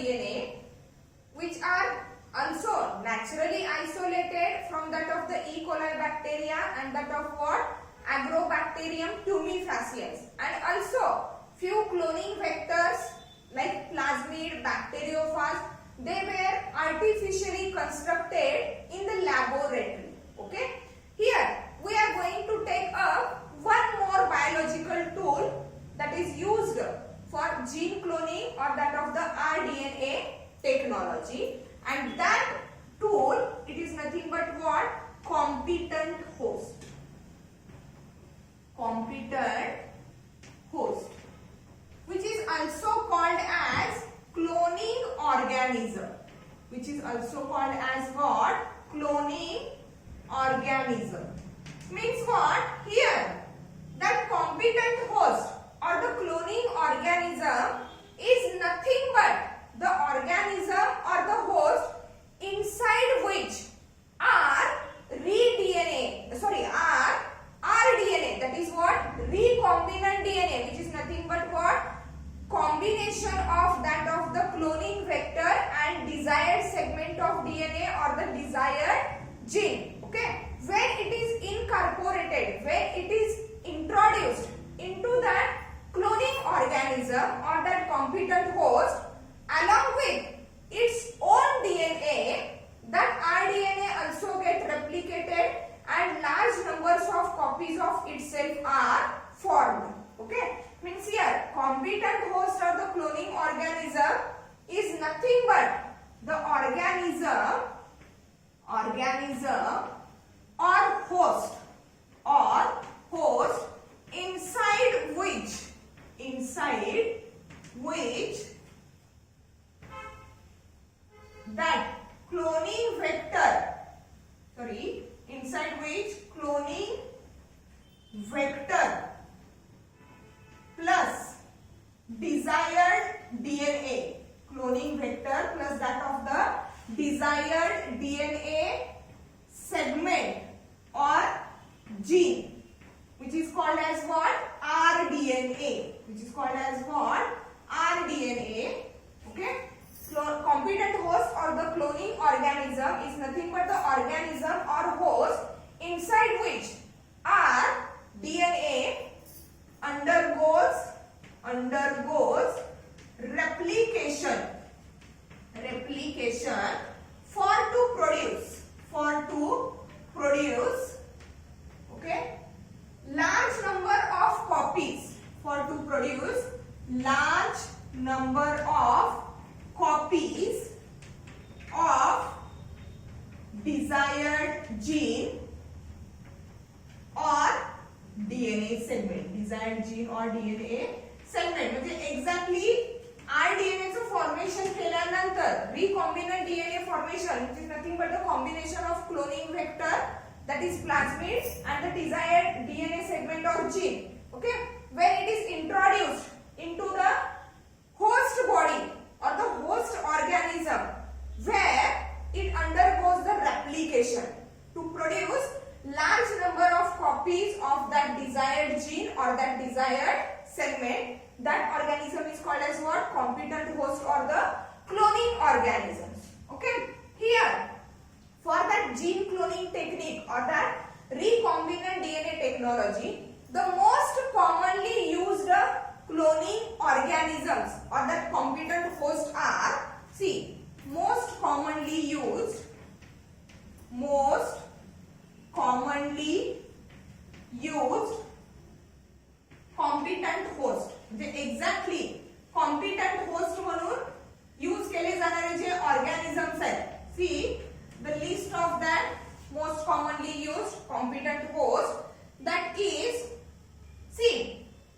DNA, which are also naturally isolated from that of the E. coli bacteria and that of what? Agrobacterium tumefaciens, and also few cloning vectors like plasmid, bacteriophage, they were artificially constructed in the laboratory. Okay, here we are going to take up one more biological tool that is used for gene cloning or that of the rDNA technology, and that tool, it is nothing but what? Competent host. Competent host, which is also called as cloning organism, which is also called as what? Cloning organism. Means what? Here, that competent host or the cloning organism is nothing but the organism or the host inside which are rDNA, that is what? Recombinant DNA, which is nothing but what? Combination of that of the cloning vector and desired segment of DNA or the desired gene. Okay, when it is incorporated, when it is introduced into that cloning organism or that competent host along with its own DNA, that rDNA also get replicated and large numbers of copies of itself are formed. Okay, means here competent host or the cloning organism is nothing but the organism or host inside which that cloning vector, inside which cloning vector plus desired DNA, cloning vector plus that of the desired DNA segment or gene, which is called as what? rDNA, which is called as what? rDNA. Okay, competent host or the cloning organism is nothing but the organism or host inside which rDNA undergoes replication for to produce okay large number of copies, large number of copies of desired gene or DNA segment, desired gene or DNA segment. म्हणजे exactly rDNA चं formation केल्यानंतर recombinant DNA formation, which is nothing but the combination of cloning vector, that is plasmid, and the desired DNA segment or gene. Okay, when it is introduced into the host body or the host organism, where it undergoes the replication to produce large number of copies of that desired gene or that desired segment, that organism is called as what? Competent host or the cloning organisms. Okay, here for that gene cloning technique or that recombinant DNA technology, the most commonly used cloning organisms or that competent hosts are, see, most commonly used competent host, म्हणजे exactly competent host म्हणून use केले जाणारे जे organisms आहेत, see the list of that most commonly used competent host, that is, see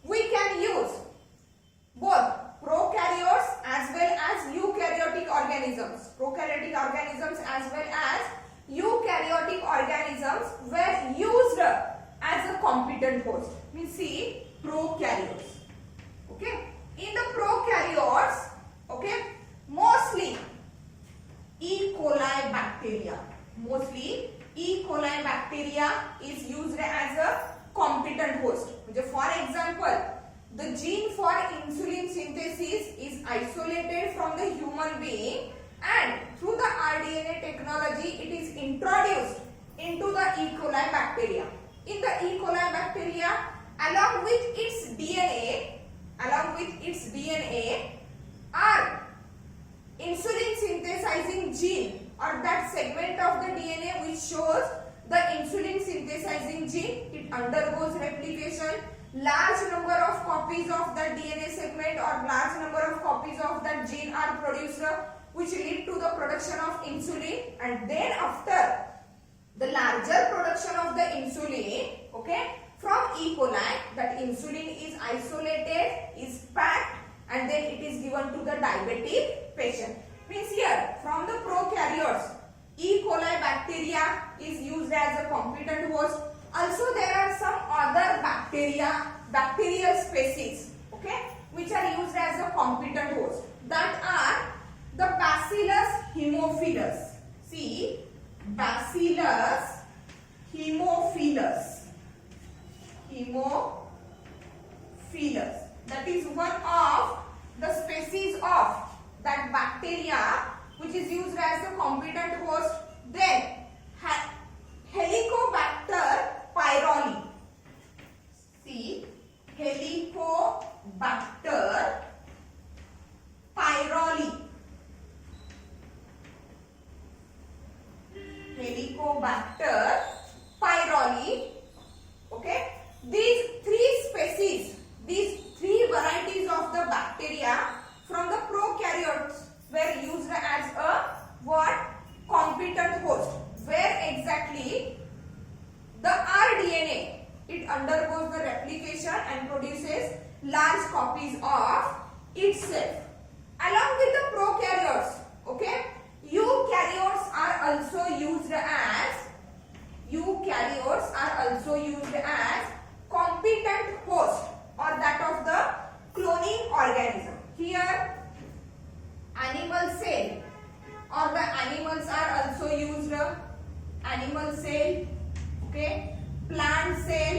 we can use both prokaryotes as well as eukaryotic organisms. Prokaryotic organisms as well as eukaryotic organisms were used as a competent host. We see prokaryotes. Okay, in the prokaryotes, okay, mostly E. coli bacteria. Mostly E. coli bacteria is used as a competent host. For example, the gene for insulin synthesis is isolated isolated from the human being, and through the rDNA technology it is introduced into the E. coli bacteria. In the E. coli bacteria, along with its DNA are insulin synthesizing gene, or that segment of the DNA which shows the insulin synthesizing gene. It undergoes replication. Large number of copies of that DNA segment or large number of copies of that gene are produced, which lead to the production of insulin, and then after the larger production of the insulin, okay, from E. coli, that insulin is isolated, is packed, and then it is given to the diabetic patient. Means here, from the prokaryotes, E. coli bacteria is used as a competent host. Also, there are some other bacterial species, okay, which are used as a competent host. That are the Bacillus haemophilus. See, Bacillus haemophilus. That is one of the species of that bacteria which is used as a competent host. Then Helicobacter pylori. See, Helicobacter pylori. Helicobacter pylori. Okay, these three varieties of the bacteria from the prokaryotes were used as a what? Competent host, where exactly the rDNA, it undergoes the replication and produces large copies of itself. Along with the prokaryotes, okay, eukaryotes are also used as competent host, or that of the cloning organism. Here, animal cell, or the animals are also used. Animal cell, okay, plant cell,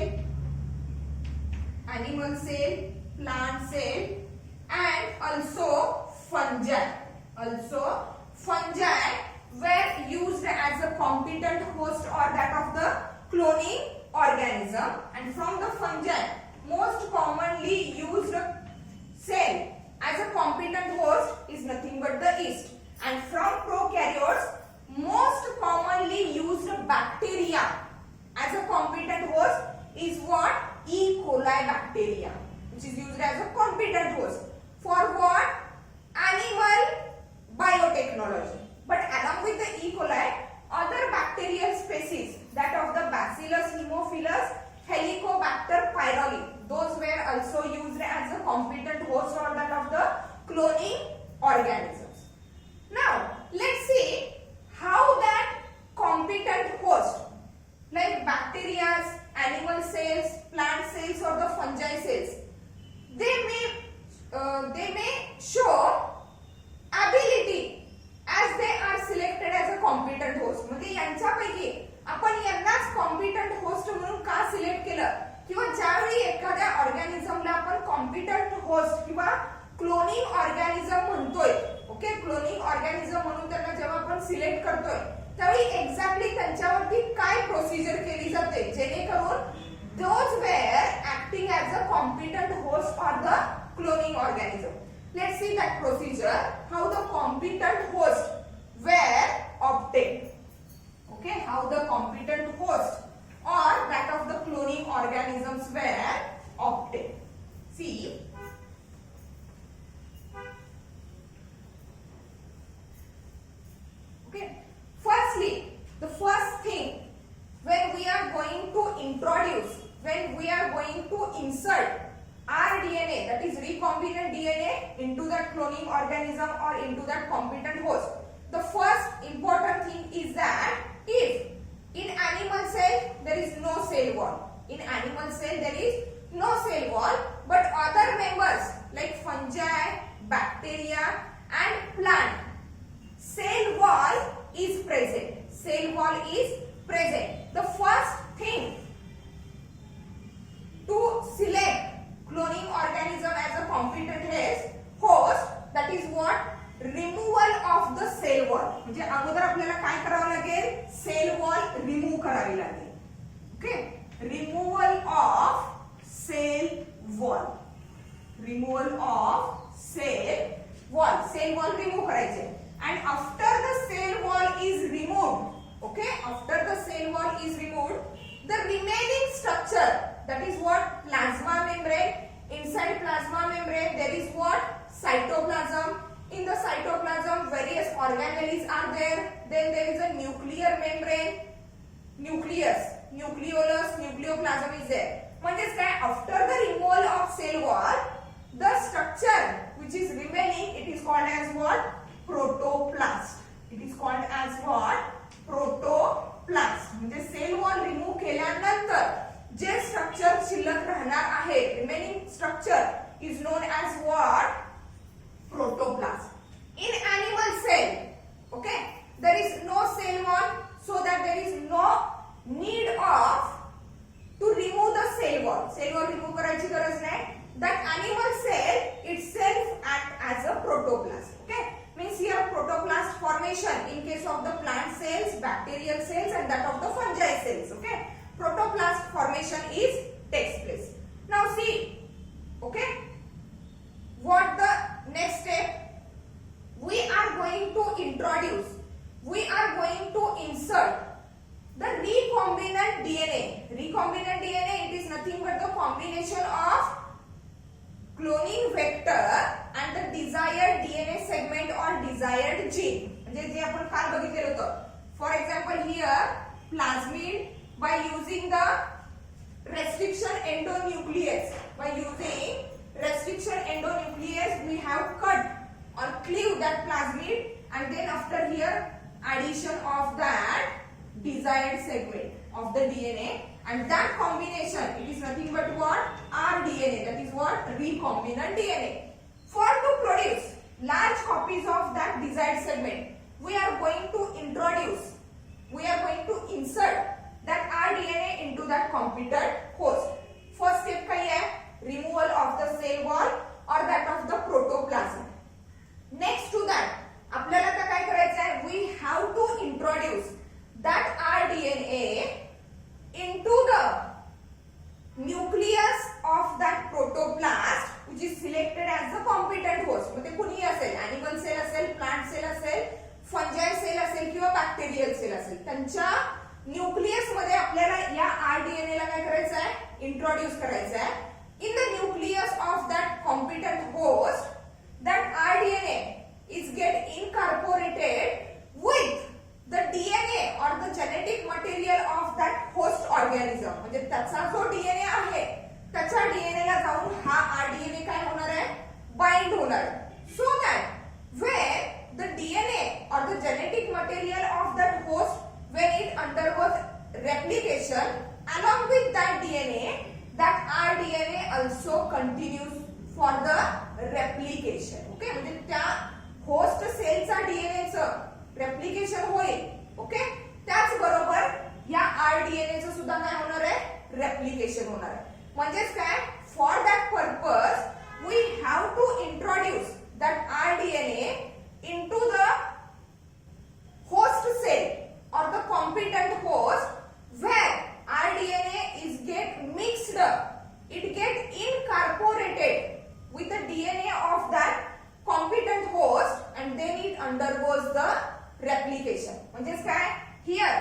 animal cell, plant cell, and also fungi. Fungi were used as a competent host, or that of the cloning organism. And from the fungi, most commonly used cell as a competent host is nothing but the yeast. And from prokaryotes, most commonly used bacteria as a competent host is what? E. coli bacteria, which is used as a competent host. For what? Animal biotechnology. But along with the E. coli, other bacterial species, that of the Bacillus haemophilus, Helicobacter pylori, those were also used as a competent host, or that of the cloning organisms. Now, let's see how that competent host, like bacteria, animal cells, plant cells, or the fungi cells, they may show ability as they are selected as a competent host. म्हणजे यांच्यापैकी आपण यांनाच competent host म्हणून का select केलं, किंवा ज्यावेळी एखाद्या ऑर्गॅनिझमला आपण competent host किंवा क्लोनिंग ऑर्गॅनिझम म्हणतोय, ओके, क्लोनिंग ऑर्गॅनिझम म्हणून त्यांना जेव्हा आपण सिलेक्ट करतोय, त्यावेळी एक्झॅक्टली त्यांच्यावरती काय प्रोसिजर केली जाते, जेणेकरून those were acting as a competent host or the cloning organism. Let's see that procedure, how the competent host were obtained. Okay, how the competent host or that of the cloning organisms were obtained. See, okay, firstly, the first thing, when we are going to introduce, when we are going to insert rDNA, that is recombinant DNA, into that cloning organism or into that competent host, the first important thing is that if in animal cell there is no cell wall, in animal cell there is no cell wall, but other members like fungi, bacteria and plant, cell wall is present. Cell wall is present. The first thing to select cloning organism as a competent host, that is what removal of the cell wall. म्हणजे अगोदर आपल्याला काय करावं लागेल, cell wall remove करावी लागेल. Okay, removal of cell wall, removal of cell wall, cell wall remove करायचे. and after the cell wall is removed, okay, after the cell wall is removed, the remaining structure, that is what plasma membrane. Inside plasma membrane there is what cytoplasm. In the cytoplasm various organelles are there. Then there is a nuclear membrane, nucleus, nucleolus, nucleoplasm is there. म्हणजे काय, after the removal of cell wall, the structure which is remaining, it is called as what, protoplast. It is called as what, protoplast. म्हणजे cell wall remove केल्यानंतर जे structure शिल्लक राहणार आहे, remaining structure is known as what, protoplast. In animal cell, okay, there is no cell wall, so that there is no need of to remove the cell wall. Cell wall remove करायची गरज नाही. that animal cell itself act as a protoplast. Okay, means here protoplast formation in case of the plant cells, bacterial cells and that of the fungi cells. Okay, protoplast formation is takes place. Now see, okay, what the next step, we are going to introduce, we are going to insert the recombinant DNA. Recombinant DNA, it is nothing but the combination of cloning vector and the desired DNA segment or desired gene. म्हणजे जे आपण काल बघितलेलं होतं. For example here plasmid, by using the restriction endonuclease, by using restriction endonuclease we have cut or cleaved that plasmid, and then after here addition of that desired segment of the DNA, and that combination, it is nothing but what, rDNA, that is what, recombinant DNA. For to produce large copies of that desired segment, we are going to introduce, we are going to insert that rDNA into that competent host. First step काय आहे, removal of the cell wall or that of the protoplasm. Next to that, आपल्याला आता काय करायचं आहे, we have to introduce that rDNA into the nucleus of that protoplast which is selected as the competent host. म्हणजे कुणी असेल, animal cell असेल, plant cell असेल, fungi cell असेल किंवा bacterial cell असेल, त्यांच्या न्यूक्लियस मध्ये आपल्याला या rDNA ला काय करायचं आहे, इंट्रोड्यूस करायचं आहे. In the nucleus of that competent host, that rDNA is get incorporated with the DNA or the genetic material of that host organism. म्हणजे त्याचा जो DNA आहे, त्याच्या DNA ला जाऊन हा rDNA काय होणार आहे, बाइंड होणार. So that when the DNA or the genetic material of that host, when it undergoes replication, along with that DNA, that rDNA also continues for the replication. Okay, म्हणजे त्या host सेलचा DNA चं replication होईल. Okay, त्याच बरोबर या rDNA चं सुद्धा काय होणार आहे, रेप्लिकेशन होणार आहे. म्हणजेच काय, for that purpose we have to introduce that rDNA into the host cell or the competent host, where rDNA is get mixed up, it get incorporated with the DNA of that competent host, and then it undergoes the replication. म्हणजेच काय, here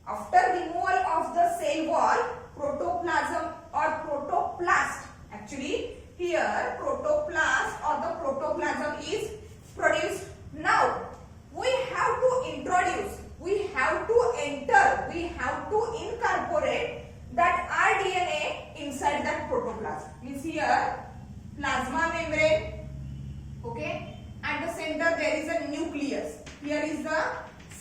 after removal of the cell wall, protoplasm or protoplast, actually here protoplast or the protoplasm is produced. Now we have to introduce, we have to enter, we have to incorporate that rDNA inside that protoplasm. Means here plasma membrane, okay, at the center there is a nucleus, here is the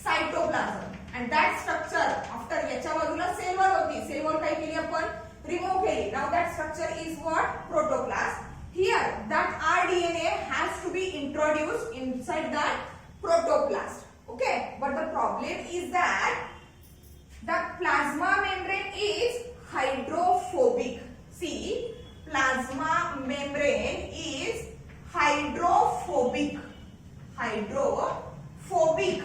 cytoplasm, and that structure after याच्या बाजूला cell wall होती, cell wall काय केली आपण, remove केली. Now that structure is what, protoplast. Here that rDNA has to be introduced inside that protoplast. Okay, but the problem is that the plasma membrane is hydrophobic. See, plasma membrane is hydrophobic. hydrophobic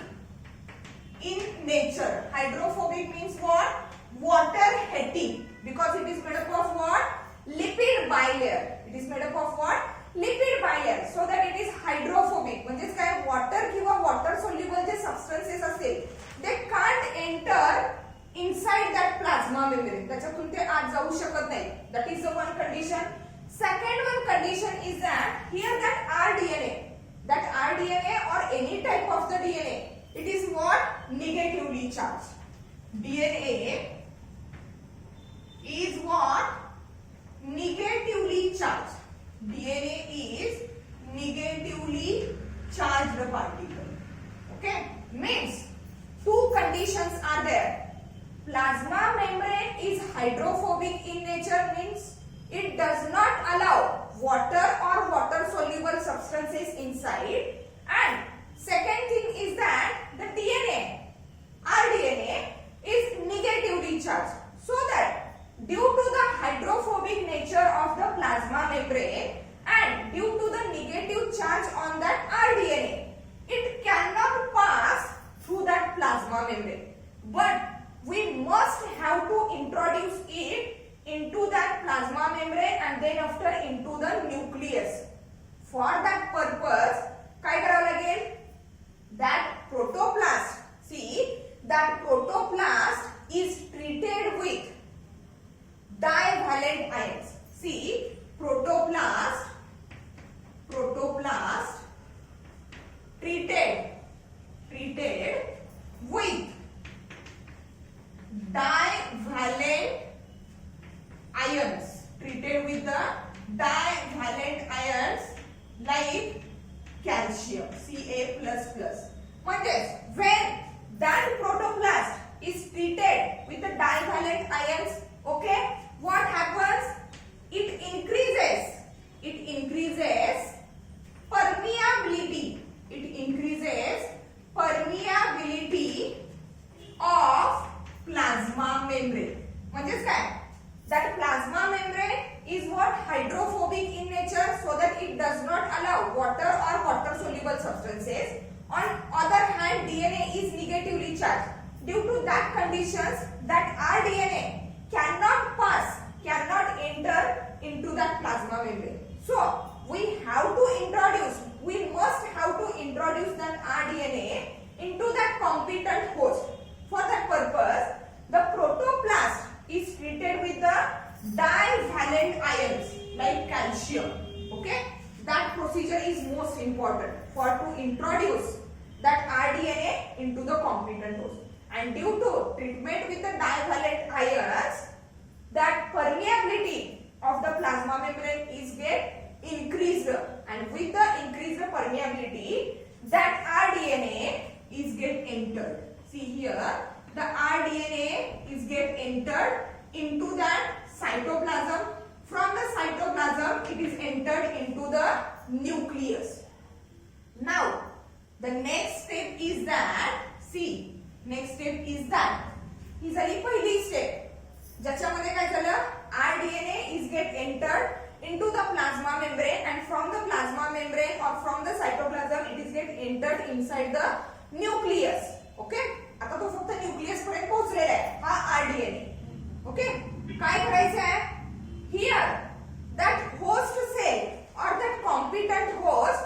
in nature. Hydrophobic means what? Water hating, because it is made up of what? Lipid bilayer. It is made up of what? Lipid bilayer. So that it is hydrophobic. म्हणजेच काय? Water किंवा water soluble जे substances असतील, they can't enter inside that plasma membrane. त्याच्यातून ते आत जाऊ शकत नाही. That is the one condition. Second one condition is that here that rDNA or any type of the DNA, it is what? Negatively charged. DNA is what? Negatively charged. DNA is negatively charged particle. Okay? Means two conditions are there. Plasma membrane is hydrophobic in nature, means it does not allow water or water soluble substances inside. And second thing is that the rDNA is negatively charged. So that due to the hydrophobic nature of the plasma membrane and due to the negative charge on that rDNA, it cannot pass through that plasma membrane. But we must have to introduce it into that plasma membrane and then after into the nucleus. For that purpose, काय करावं लागेल? That protoplast, see, that protoplast is treated with divalent ions. See, protoplast treated with divalent ions, treated with the divalent ions like calcium, Ca++. म्हणजेच when that protoplast is treated with the divalent ions, okay, what happens? It increases permeability. It increases permeability of plasma membrane. म्हणजेच काय? That plasma membrane is what? Hydrophobic in nature, so that it does not allow water or water soluble substances. On other hand, DNA is negatively charged. Due to that conditions, that rDNA cannot enter into that plasma membrane. So we must have to introduce that rDNA into that competent host. For that purpose, the protoplast is treated with the divalent ions like calcium. Okay, that procedure is most important for to introduce that rDNA into the competent host. And due to treatment with the divalent ions, that permeability of the plasma membrane is get increased, and with the increased permeability, that rDNA is get entered. See here, the rDNA is get entered into that cytoplasm. From the cytoplasm, it is entered into the nucleus. Now, the next step is that, see, next step is that, ही झाली पहिली step, ज्याच्यामध्ये काय झालं? rDNA is get entered into the plasma membrane, and from the plasma membrane or from the cytoplasm, it is get entered inside the nucleus. Okay? आता तो फक्त nucleus पर्यंत पोहोचलेला आहे हा rDNA. ओके, काय करायचं आहे? Here that host cell or that competent host,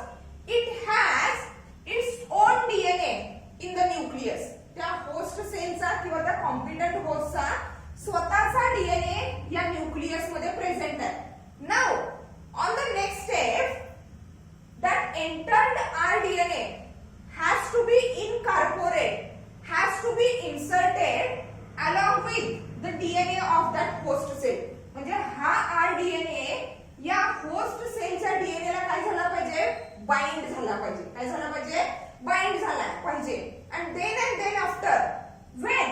it has its own DNA in the nucleus. त्या host cellचा किंवा त्या competent hostचा स्वतःचा DNA या न्यूक्लियस मध्ये प्रेझेंट आहे. Now on the next step, that entered rDNA has to be incorporated, has to be inserted along with the DNA of that host cell. म्हणजे हा rDNA या होस्ट सेलच्या DNA ला काय झाला पाहिजे? बाइंड झाला पाहिजे. काय झाला पाहिजे? बाइंड झाला पाहिजे. And then after, when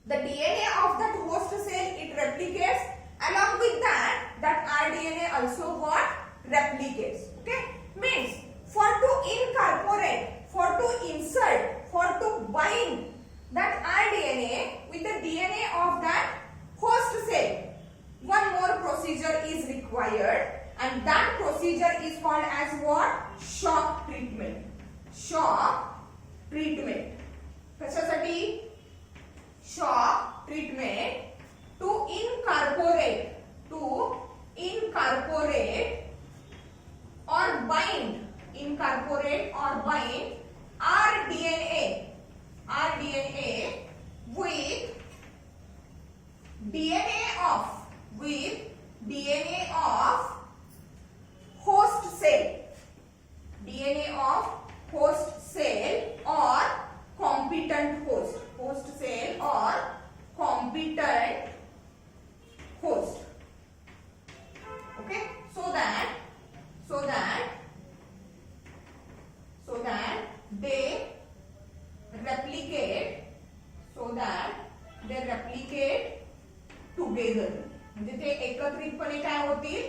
the DNA of that host cell it replicates, along with that rDNA also what? Replicates. Okay? Means for to incorporate, for to insert, for to bind that rDNA with the DNA of that host cell, one more procedure is required, and that procedure is called as what? Shock treatment. Shock treatment. कशासाठी? Shock treatment to incorporate or bind rDNA with DNA of host cell or competent host okay, so that they replicate together. म्हणजे ते एकत्रितपणे काय होतील?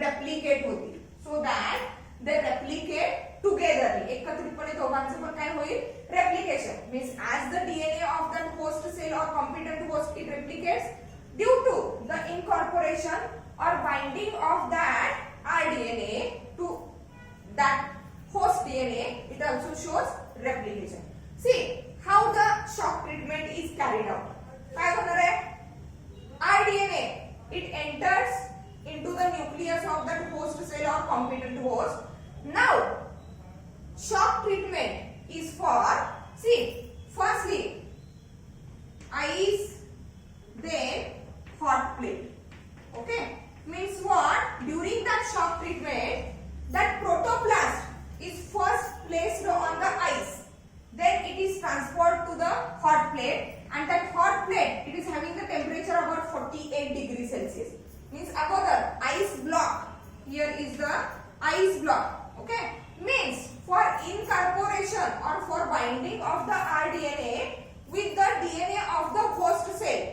Replicate होतील. So that they replicate togetherly. एकत्रितपणे दोघांचं पण काय होईल? Replication. Means as the DNA of that host cell or competent host it replicates due to the incorporation or binding of that rDNA to that host DNA, it also shows replication. See how the shock treatment is carried out. काय होणार आहे? rDNA it enters into the nucleus of that host cell or competent host. Now shock treatment is for, see, firstly ice, then hot plate. Okay, means what? During that shock treatment, that protoplast is first placed on the ice, then it is transferred to the hot plate, and that hot plate it is having the temperature about 48 degrees Celsius. Means another ice block, here is the ice block. Okay, means for incorporation or for binding of the rDNA with the DNA of the host cell,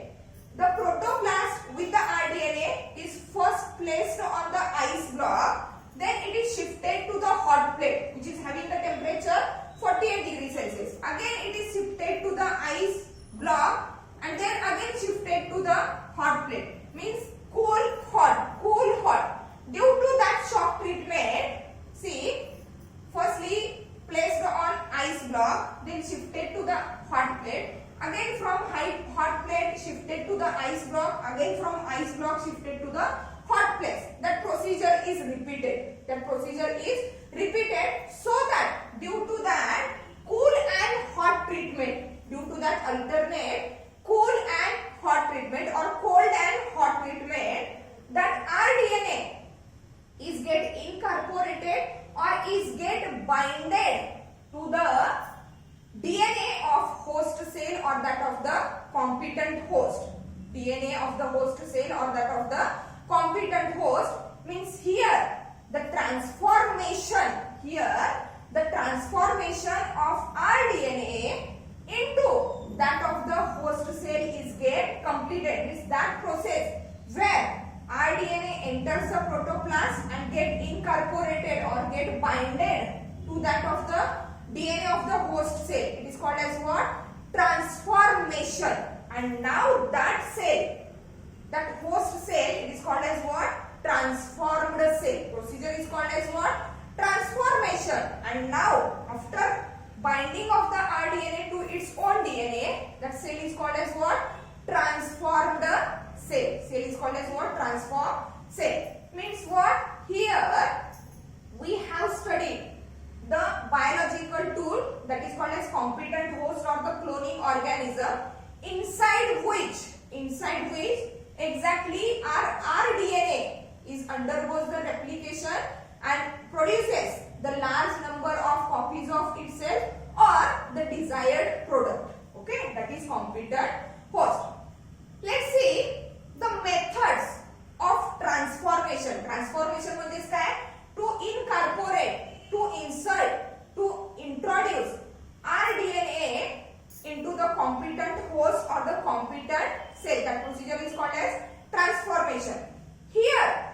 the protoplast with the rDNA is first placed on the ice block, then it is shifted to the hot plate which is having the temperature 48 degrees Celsius. Again it is shifted to the ice block and then again shifted to the hot plate. Means cool hot. Due to that shock treatment, see, firstly placed on ice block, then shifted to the hot plate. Again from hot plate shifted to the ice block, again from ice block shifted to the hot plate. That procedure is repeated so that due to that cool and hot treatment, due to that alternate cool and hot treatment or cold and hot treatment, that rDNA is get incorporated or is get binded to the DNA of host cell or that of the competent host. DNA of the host cell or that of the competent host means here the transformation of rDNA into that of the host cell is get completed. Means that process where rDNA enters the protoplast and get incorporated or get binded to that of the DNA of the host cell. It is called as what? Transformation. And now that cell, that host cell, it is called as what? Transformed cell. Procedure is called as what? Transformation. And now after binding of the rDNA to its own DNA, that cell is called as what? Transformed cell. Cell is called as what? Transformed cell. Means what? Here we have studied the biological tool that is called as competent host or the cloning organism, inside which exactly our rDNA is undergoes the replication and produces the large number of copies of itself or the desired product. Okay, that is competent host. Let's see the methods of transformation. Transformation म्हणजे काय? To incorporate, to insert, to introduce rDNA into the competent host or the competent cell. That procedure is called as transformation. Here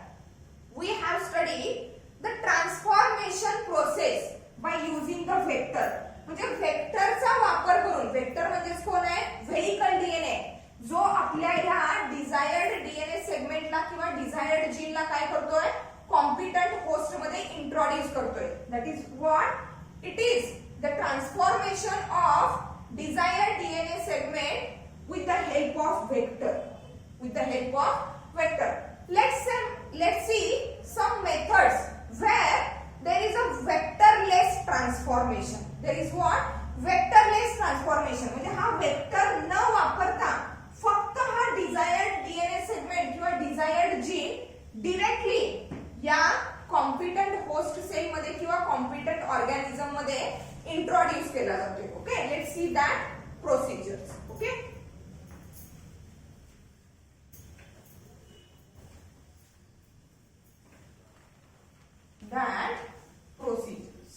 we have studied the transformation process by using the vector. म्हणजे व्हेक्टरचा वापर करून, vector म्हणजे कोण आहे? व्हेरिकल DNA, जो आपल्या ह्या desired DNA सेगमेंटला किंवा डिझायर्ड जीनला काय करतोय? कॉम्पिटंट होस्ट मध्ये इंट्रोड्यूस करतोय. That is what it is the transformation of desired DNA segment with the help of vector. With the help of vector. Let's see some methods where there is a vectorless transformation. There is what? Vectorless transformation. म्हणजे हा vector न वापरता फक्त हा desired DNA segment किंवा desired gene directly या competent host cell मध्ये किंवा कॉम्पिटंट ऑर्गॅनिझम मध्ये इंट्रोड्यूस केला जातो. Okay, let's see that procedures. Okay, that procedures.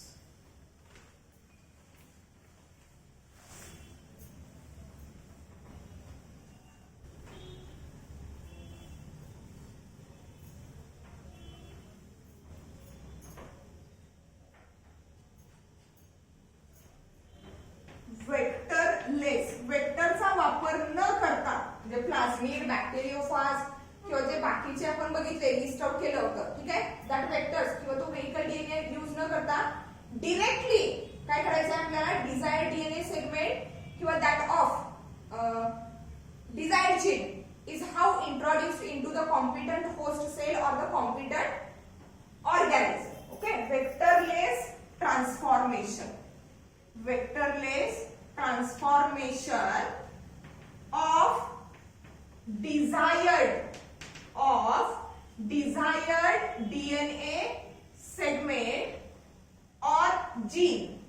Vectorless, वेक्टरचा वापर न करता म्हणजे प्लाझ्मिड, बॅक्टेरियोफाज किंवा जे बाकीचे आपण बघितले लिस्ट आउट केलं होतं, ठीक आहे, दॅट वेक्टर्स किंवा तो व्हेइकल डीएनए यूज न करता डायरेक्टली काय करायचं आहे आपल्याला, डिझायर्ड डीएनए सेगमेंट किंवा that of desired gene is how introduced into the competent host cell or the competent organism. Okay, vectorless transformation. Vectorless transformation of desired DNA segment or gene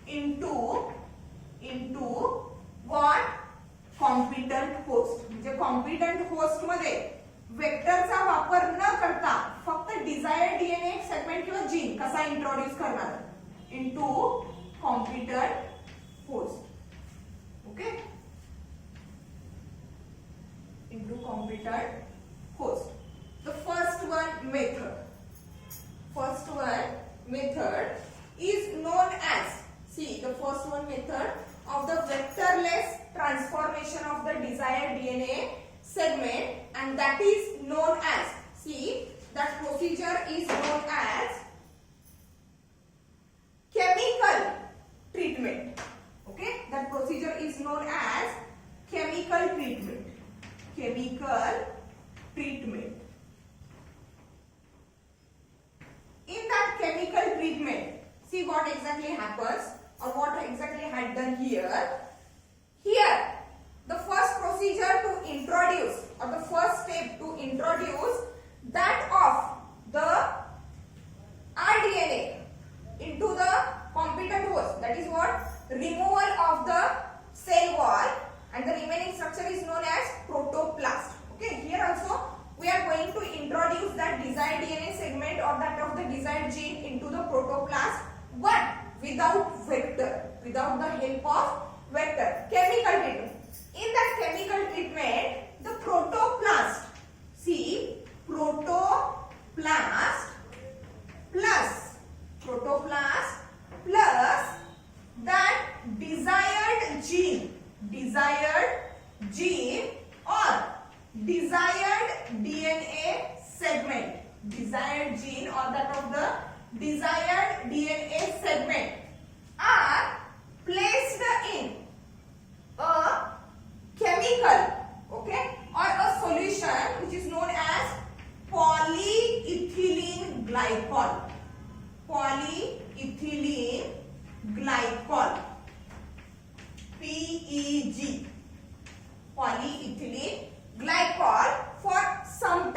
into what? Competent host. म्हणजे competent host मध्ये वेक्टरचा वापर न करता फक्त desired DNA segment किंवा gene कसा introduce करणार into competent host. Okay, into competent host. The first one method is known as, see, the first one method of the vectorless transformation of the desired DNA segment, and that is known as, see, that procedure is known as chemical treatment. Okay, that procedure is known as chemical treatment. In that chemical treatment, see what exactly happens or what exactly had done here. Here the first procedure to introduce, or the first step to introduce that of the rDNA into the competent host, that is what? Removal of the cell wall, and the remaining structure is known as protoplast. Okay, here also we are going to introduce that desired DNA segment or that of the desired gene into the protoplast, but without vector, without the help of vector. Chemical treatment. In that chemical treatment, the protoplast, see, protoplast plus that desired gene or desired DNA segment, desired gene or that of the desired DNA segment are placed in a chemical, okay, or a solution which is known as polyethylene glycol. Polyethylene glycol, PEG, polyethylene glycol for some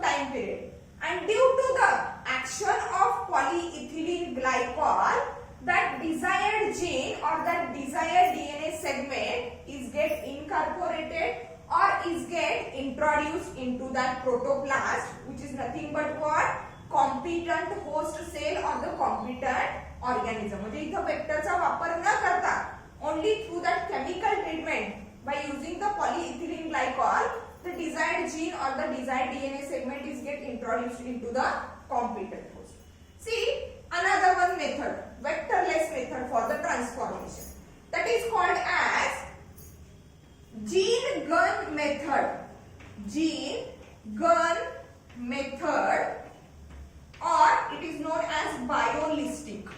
time period, and due to the action of polyethylene glycol, that desired gene or that desired DNA segment is get incorporated or is get introduced into that protoplast, which is nothing but what? Competent host cell or the competent organism. म्हणजे इथं वेक्टरचा वापर न करता only through that chemical treatment by using the polyethylene glycol, the desired gene or the desired DNA segment is get introduced into the competent host. See, another one method, vectorless method for the transformation, that is called as gene gun method. Gene gun method, or it is known as biolistic.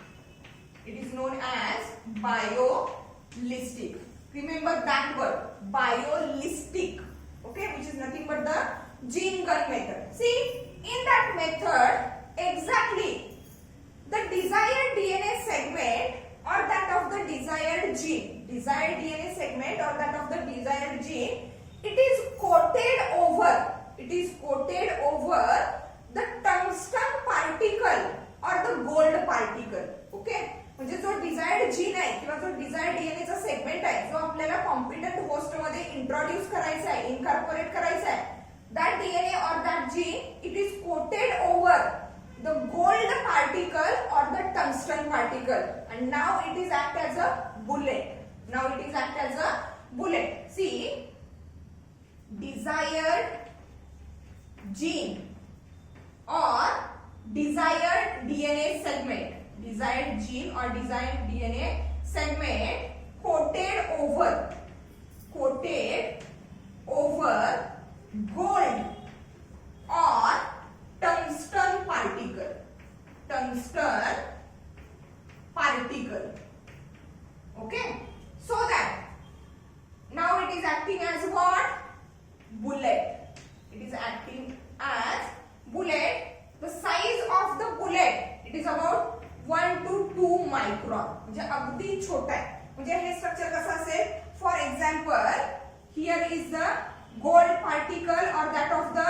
Biolistic. Remember that word, biolistic. Okay, which is nothing but the gene gun method. See, in that method, exactly the desired DNA segment or that of the desired gene, desired DNA segment or that of the desired gene, it is coated over the tungsten particle or the gold particle. Okay, म्हणजे जो desired gene आहे किंवा जो desired DNA चा segment आहे जो आपल्याला competent host मध्ये इंट्रोड्यूस करायचा आहे, इनकॉर्पोरेट करायचा आहे, that DNA or that gene, it is coated over the gold particle or the tungsten particle, and now it is act as a bullet. See, desired gene or desired DNA segment, coated over gold or tungsten particle. Okay, so that now it is acting as what? Bullet. It is acting as bullet. The size of the bullet, it is about 1 to 2 micron. म्हणजे अगदी छोटा आहे. म्हणजे हे structure कसं असेल? For example, here is the gold particle or that of the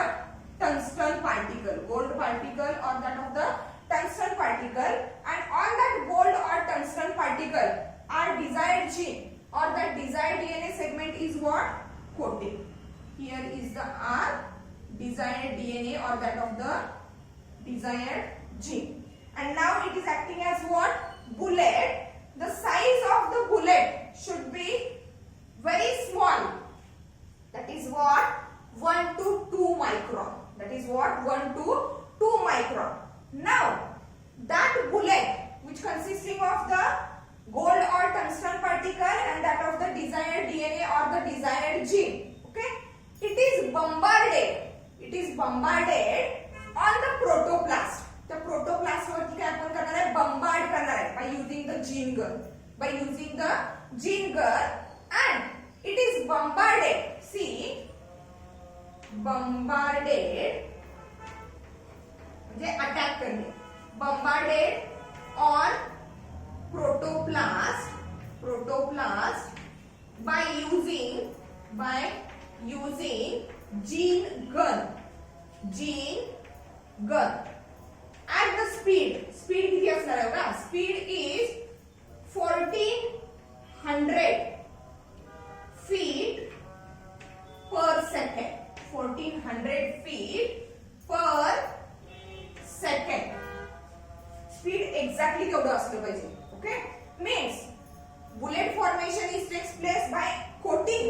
tungsten particle. And on that gold or tungsten particle, our desired gene or that desired DNA segment is what? Coated. Here is the our desired DNA or that of the desired gene. And now it is acting as what? Bullet. The size of the bullet should be very small. That is what? 1 to 2 micron. Now, that bullet which consisting of the gold or tungsten particle and that of the desired DNA or the desired gene, okay, it is bombarded on the protoplast. The protoplast वरती काय आपण करणार आहे? Bombard करणार आहे by using the gene gun. And it is bombarded. See, bombarded म्हणजे attack करणे. Bombarded on protoplast by using gene gun. At the speed किती असणार आहे बघा? Speed is 1400 feet per second. 1400 feet per second. Speed exactly तेवढं असलं पाहिजे. Okay, means bullet formation takes place by coating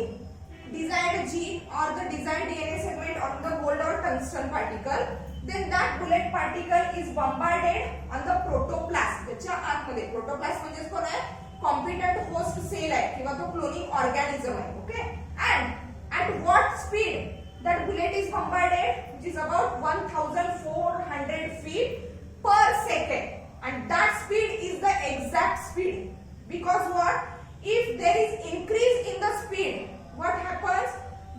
desired gene or the desired DNA segment on the gold or tungsten particle. Then that bullet particle is bombarded on the protoplast. त्याच्या आतमध्ये protoplast म्हणजे कोण आहे? Competent host cell आहे किंवा तो cloning organism आहे. Okay, and at what speed that bullet is bombarded, which is about 1400 feet per second, and that speed is the exact speed. Because what? If there is increase in the speed, what happens?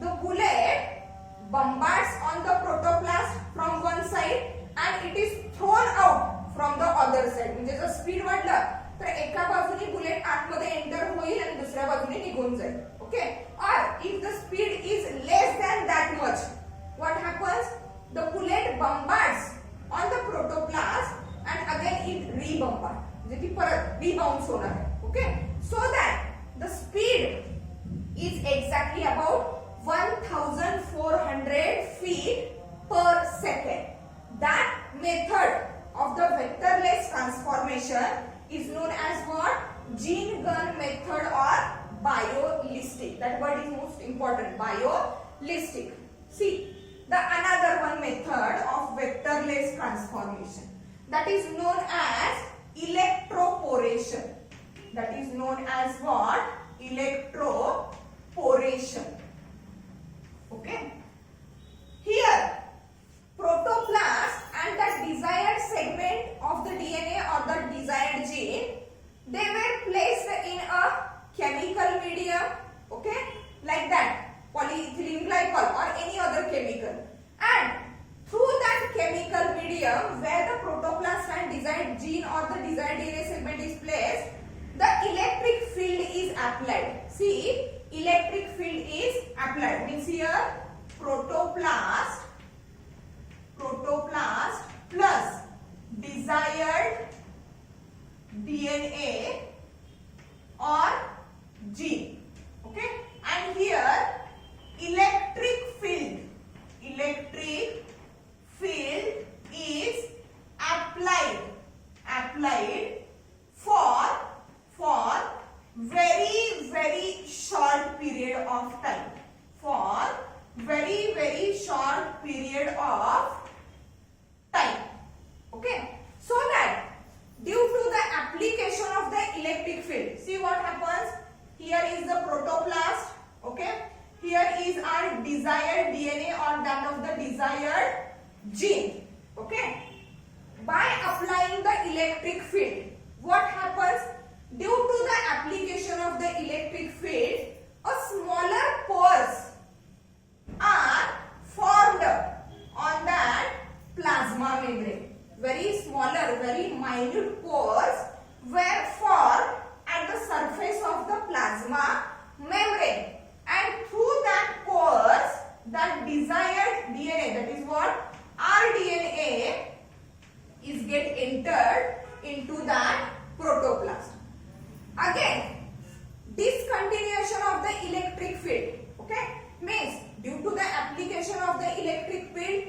The bullet bombards on the protoplast from one side and it is thrown out from the other side. म्हणजे जर speed वाढलं तर एका बाजूने bullet आतमध्ये enter होईल आणि दुसऱ्या बाजूने निघून जाईल. Okay, or if the speed is less than that much, what happens? The bullet bombards on the protoplast and again it rebombards. म्हणजे ती परत rebounce होणार आहे. Okay, so that the speed is exactly about 1400 feet per second. That method of the vectorless transformation is known as what? Gene gun method or biolistic. That word is most important, biolistic. See, the another one method of vectorless transformation, that is known as electroporation. That is known as what? Electroporation. Okay, here protoplasm and the desired segment of the DNA or the desired gene they were placed in a chemical medium, okay, like that, polyethylene glycol or any other chemical, and through that chemical medium where the protoplast and desired gene or the desired DNA segment is placed, the electric field is applied. See, electric field is applied means here protoplast plus desired DNA or gene, okay, and here electric field is applied for very short period of time, for very short period of time, okay, so that due to the application of the electric field, see what happens, here is the protoplast, okay, here is our desired DNA or that of the desired gene, okay, by applying the electric field, what happens, due to the application of the electric field, a smaller pores are formed on that plasma membrane. Very smaller, very minute pores were formed at the surface of the plasma membrane, and through that pores, that desired DNA, that is what rDNA, is get entered into that protoplast. Again, discontinuation of the electric field, okay, means due to the application of the electric field,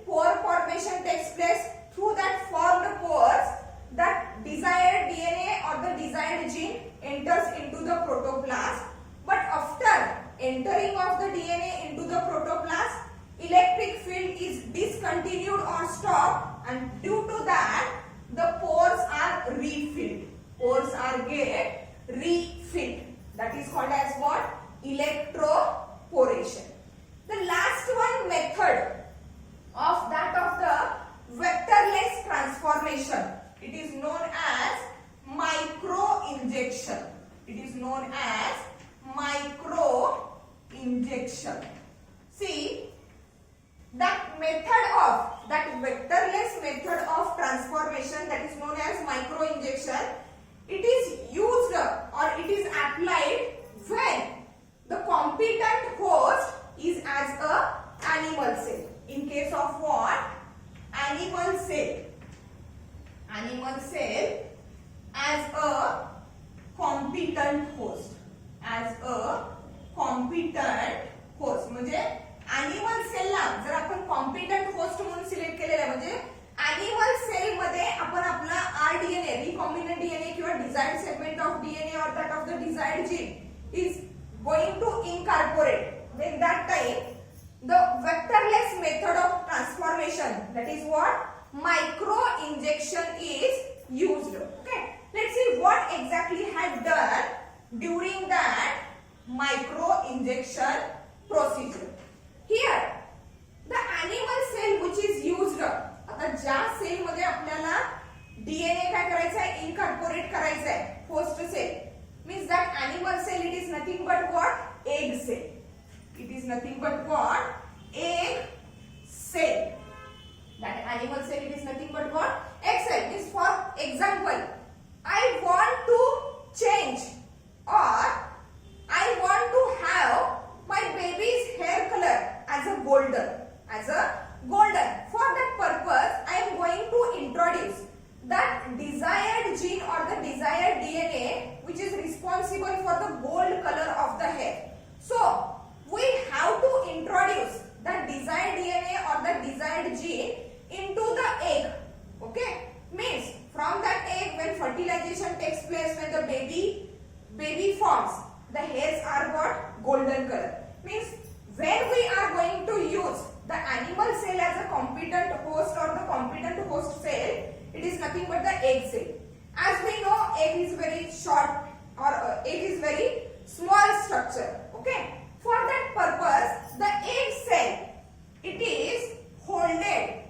pore formation takes place. Through that formed pores, that desired DNA or the desired gene enters into the protoplast. But after entering of the DNA into the protoplast, electric field is discontinued or stopped, and due to that, the pores are refilled. Pores are get refilled. That is called as what? Electroporation. The last one method of that of the vectorless transformation, it is known as micro-injection. It is known as micro-injection. See, that method of, that vectorless method of transformation, that is known as micro-injection, it is used or it is applied when the competent host is as a animal cell. In case of what? Animal cell. Animal cell as a competent host. As a competent host. म्हणजे animal cell ला जर आपण competent host म्हणून select केलेला आहे, म्हणजे animal cell मध्ये आपण आपला rDNA, recombinant DNA किंवा desired segment of DNA or that of the desired gene is going to incorporate. At that time, the vectorless method of transformation, that is what micro-injection is used. Okay, let's see what exactly had done during that micro-injection procedure. Here, the animal cell which is used, आता ज्या cell मध्ये आपल्याला DNA काय करायचं आहे, incorporate करायचं आहे, host cell, means that animal cell, it is nothing but what? Egg cell. It is nothing but what? Egg cell. That animal cell, it is nothing but what? Egg cell. Means for example, I want to change or I want to have my baby's hair color as a golden. As a golden. For that purpose, I am going to introduce that desired gene or the desired DNA which is responsible for the gold color of the hair. So, we have to introduce the desired DNA or the desired gene into the egg. Okay? Means from that egg, when fertilization takes place, when the baby forms, the hairs are what? Golden color. Means when we are going to use the animal cell as a competent host or the competent host cell, it is nothing but the egg cell. As we know, egg is very short or egg is very small structure. Okay? For that purpose, the egg cell, it is holded.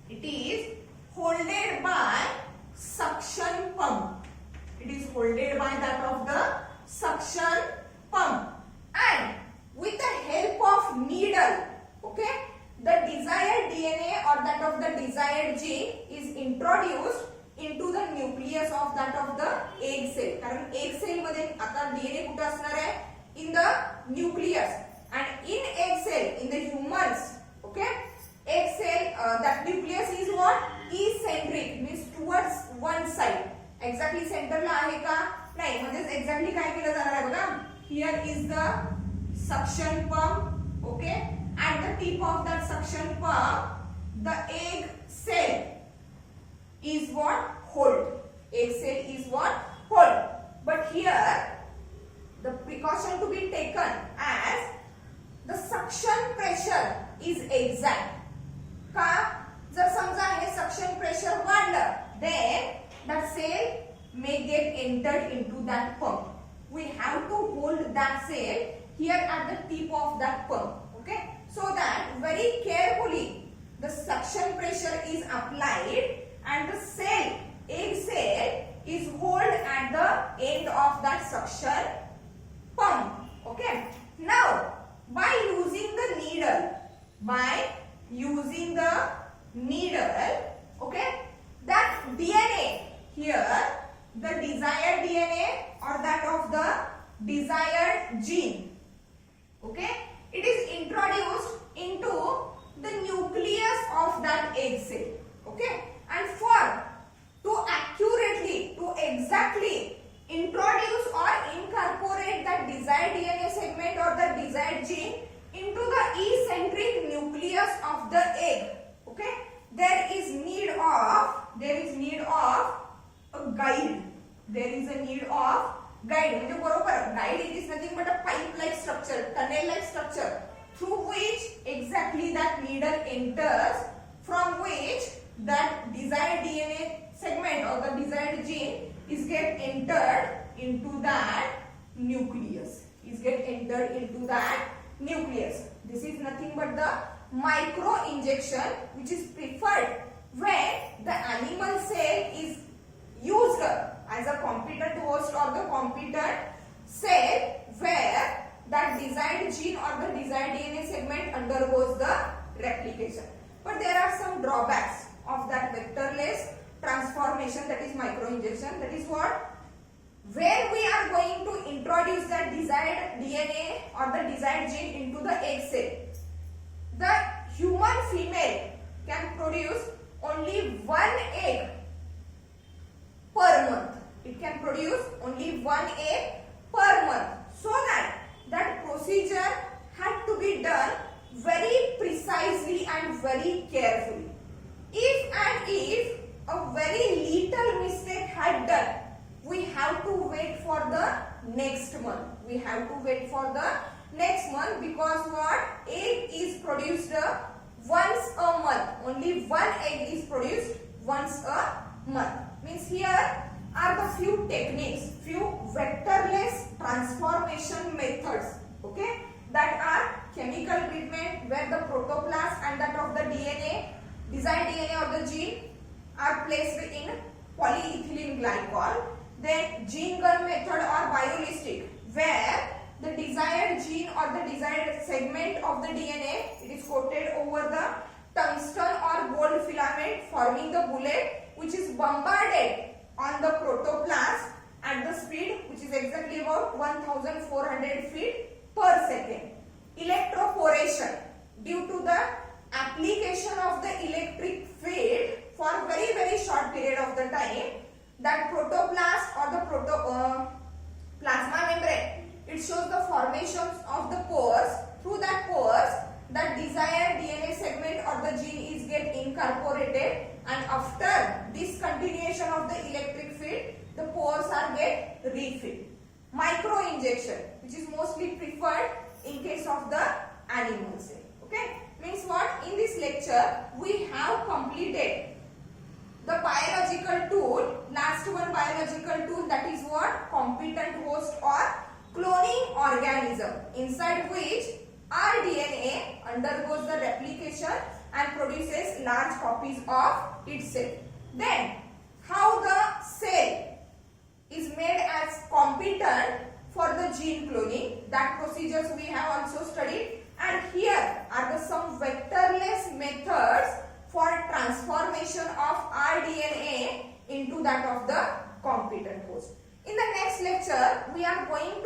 It is holded by suction pump. holded by that of the suction pump, and with the help of needle, okay, the desired DNA or that of the desired gene is introduced into the nucleus of that of the egg cell. कारण egg cell मध्ये आता DNA कुठे असणार आहे? In the nucleus, and in egg cell in the humans, okay, egg cell that nucleus is what? Eccentric, means towards one side. Exactly center ला आहे का? नाही, म्हणजे exactly काय केलं जाणार आहे बघा? Here is the suction pump, okay, at the tip of that suction pump the egg cell is what? Hold. Egg cell is what? Hold. But here the precaution to be taken as the suction pressure is exact. का? जर समजा हे suction pressure वाढलं, then that cell may get entered into that pump. We have to hold that cell here at the tip of that pump, okay, so that very carefully the suction pressure is applied and the cell, egg cell, is held at the end of that suction pump, okay. Now by using the needle, okay, that DNA here, the desired DNA or that of the desired gene, okay, it is introduced into the nucleus of that egg cell, okay, and for to accurately, to exactly introduce or incorporate that desired DNA segment or the desired gene into the eccentric nucleus of the egg, okay, there is need of a guide. There is a need of guide. म्हणजे बरोबर, guide it is nothing but a pipe like structure, tunnel like structure through which exactly that needle enters, from which that desired DNA segment or the desired gene is get entered into that nucleus. This is nothing but the micro injection which is preferred when the animal cell is used as a competent host or the competent cell where that desired gene or the desired DNA segment undergoes the replication. But there are some drawbacks of that vectorless transformation, that is microinjection. That is what? When we are going to introduce that desired DNA or the desired gene into the egg cell, the human female can produce only one egg per month. It can produce only one egg per month. So that procedure had to be done very precisely and very carefully. If a very little mistake had done, we have to wait for the next month. Because what? Egg is produced once a month. Only one egg is produced once a month. Means here are the few techniques, few vectorless transformation methods, okay, that are chemical treatment where the protoplast and that of the DNA, desired DNA or the gene are placed in polyethylene glycol. Then gene gun method or biolistic where the desired gene or the desired segment of the DNA, it is coated over the tungsten or gold filament forming the bullet which is bombarded on the protoplast at the speed which is exactly about 1400 feet per second. Electroporation, due to the application of the electric field for very short period of the time, that protoplast or the plasma membrane, it shows the formations of the pores. Through that pores, that desired DNA segment or the gene is get incorporated, and after discontinuation of the electric field, the pores are get refilled. Micro injection, which is mostly preferred in case of the animal cell. Okay, means what? In this lecture we have completed the biological tool, last one biological tool, that is what? Competent host or cloning organism, inside which our DNA undergoes the replication and produces large copies of itself. Then how the cell is made we are going